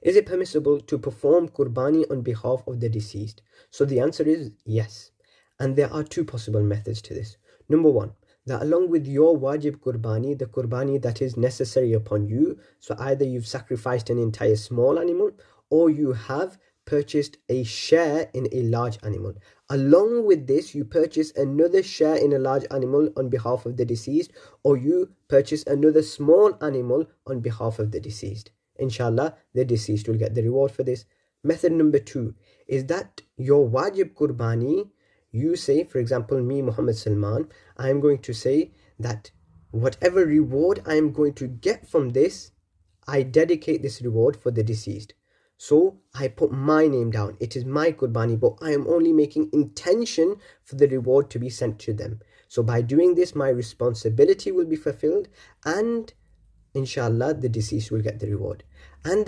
Is it permissible to perform qurbani on behalf of the deceased? So the answer is yes. And there are two possible methods to this. Number one, that along with your wajib qurbani, the qurbani that is necessary upon you, so either you've sacrificed an entire small animal or you have purchased a share in a large animal. Along with this, you purchase another share in a large animal on behalf of the deceased, or you purchase another small animal on behalf of the deceased. Inshallah, the deceased will get the reward for this. Method number two is that your wajib qurbani, you say, for example, me, Muhammad Salman, I am going to say that whatever reward I am going to get from this, I dedicate this reward for the deceased. So I put my name down. It is my qurbani, but I am only making intention for the reward to be sent to them. So by doing this, my responsibility will be fulfilled, and inshallah, the deceased will get the reward. And